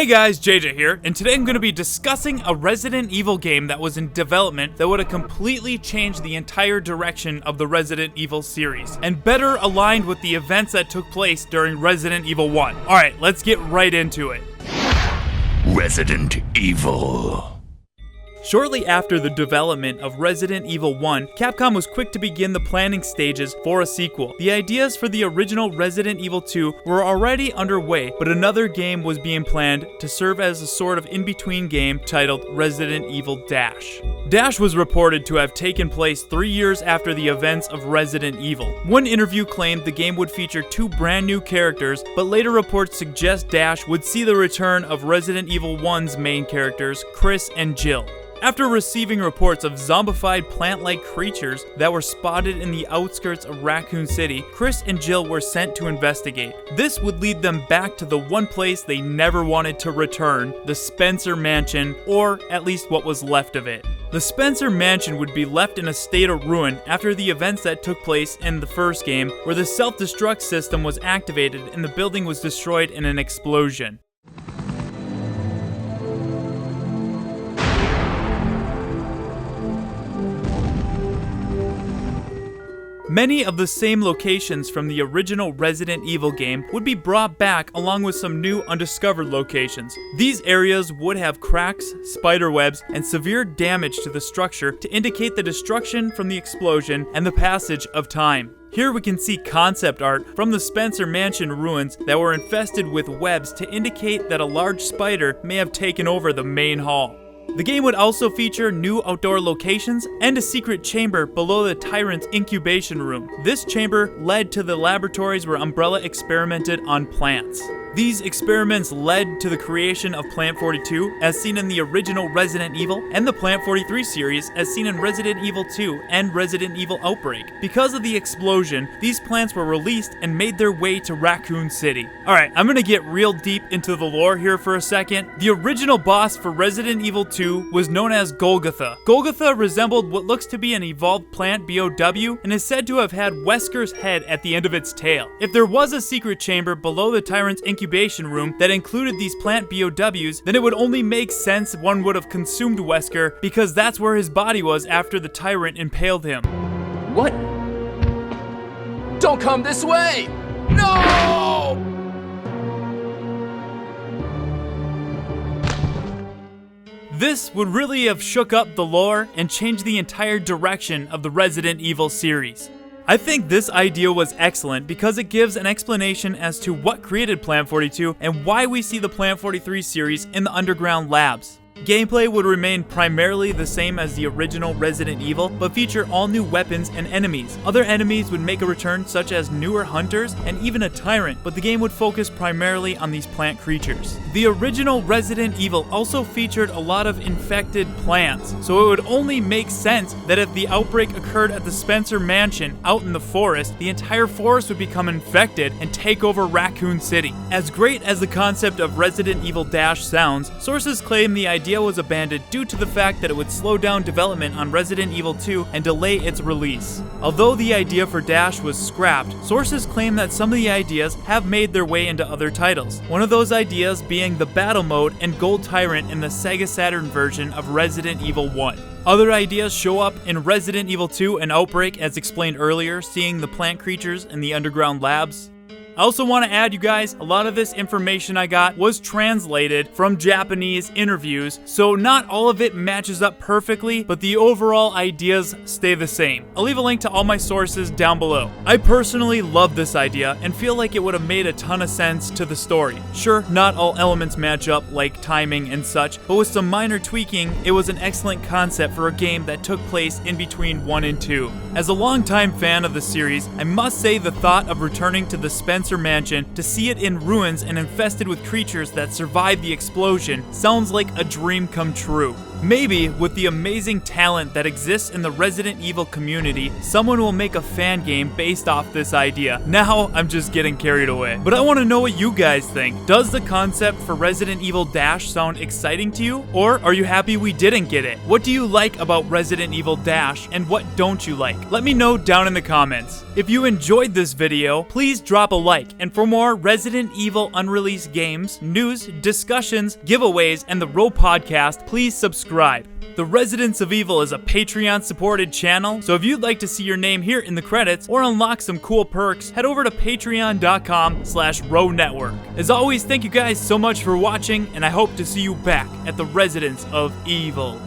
Hey guys, JJ here, and today I'm going to be discussing a Resident Evil game that was in development that would have completely changed the entire direction of the Resident Evil series, and better aligned with the events that took place during Resident Evil 1. Alright, let's get right into it. Resident Evil. Shortly after the development of Resident Evil 1, Capcom was quick to begin the planning stages for a sequel. The ideas for the original Resident Evil 2 were already underway, but another game was being planned to serve as a sort of in-between game titled Resident Evil Dash. Dash was reported to have taken place 3 years after the events of Resident Evil. One interview claimed the game would feature 2 brand new characters, but later reports suggest Dash would see the return of Resident Evil 1's main characters, Chris and Jill. After receiving reports of zombified plant-like creatures that were spotted in the outskirts of Raccoon City, Chris and Jill were sent to investigate. This would lead them back to the one place they never wanted to return, the Spencer Mansion, or at least what was left of it. The Spencer Mansion would be left in a state of ruin after the events that took place in the first game, where the self-destruct system was activated and the building was destroyed in an explosion. Many of the same locations from the original Resident Evil game would be brought back along with some new undiscovered locations. These areas would have cracks, spider webs, and severe damage to the structure to indicate the destruction from the explosion and the passage of time. Here we can see concept art from the Spencer Mansion ruins that were infested with webs to indicate that a large spider may have taken over the main hall. The game would also feature new outdoor locations and a secret chamber below the Tyrant's incubation room. This chamber led to the laboratories where Umbrella experimented on plants. These experiments led to the creation of Plant 42, as seen in the original Resident Evil, and the Plant 43 series, as seen in Resident Evil 2 and Resident Evil Outbreak. Because of the explosion, these plants were released and made their way to Raccoon City. Alright, I'm gonna get real deep into the lore here for a second. The original boss for Resident Evil 2 was known as Golgotha. Golgotha resembled what looks to be an evolved plant BOW and is said to have had Wesker's head at the end of its tail. If there was a secret chamber below the Tyrant's incubation room that included these plant BOWs, then it would only make sense one would have consumed Wesker, because that's where his body was after the Tyrant impaled him. What? Don't come this way! No! This would really have shook up the lore and changed the entire direction of the Resident Evil series. I think this idea was excellent because it gives an explanation as to what created Plant 42 and why we see the Plant 43 series in the underground labs. Gameplay would remain primarily the same as the original Resident Evil, but feature all new weapons and enemies. Other enemies would make a return, such as newer hunters and even a tyrant, but the game would focus primarily on these plant creatures. The original Resident Evil also featured a lot of infected plants, so it would only make sense that if the outbreak occurred at the Spencer Mansion out in the forest, the entire forest would become infected and take over Raccoon City. As great as the concept of Resident Evil Dash sounds, sources claim the idea was abandoned due to the fact that it would slow down development on Resident Evil 2 and delay its release. Although the idea for Dash was scrapped, sources claim that some of the ideas have made their way into other titles. One of those ideas being the battle mode and Gold Tyrant in the Sega Saturn version of Resident Evil 1. Other ideas show up in Resident Evil 2 and Outbreak, as explained earlier, seeing the plant creatures in the underground labs. I also want to add, you guys, a lot of this information I got was translated from Japanese interviews, so not all of it matches up perfectly, but the overall ideas stay the same. I'll leave a link to all my sources down below. I personally love this idea and feel like it would have made a ton of sense to the story. Sure, not all elements match up, like timing and such, but with some minor tweaking, it was an excellent concept for a game that took place in between 1 and 2. As a longtime fan of the series, I must say the thought of returning to the Spencer Mansion to see it in ruins and infested with creatures that survived the explosion sounds like a dream come true. Maybe with the amazing talent that exists in the Resident Evil community, someone will make a fan game based off this idea. Now, I'm just getting carried away. But I want to know what you guys think. Does the concept for Resident Evil Dash sound exciting to you? Or are you happy we didn't get it? What do you like about Resident Evil Dash, and what don't you like? Let me know down in the comments. If you enjoyed this video, please drop a like, and for more Resident Evil unreleased games, news, discussions, giveaways, and the ROE podcast, please subscribe. The Residents of Evil is a Patreon-supported channel, so if you'd like to see your name here in the credits or unlock some cool perks, head over to patreon.com/ROEnetwork. As always, thank you guys so much for watching, and I hope to see you back at the Residents of Evil.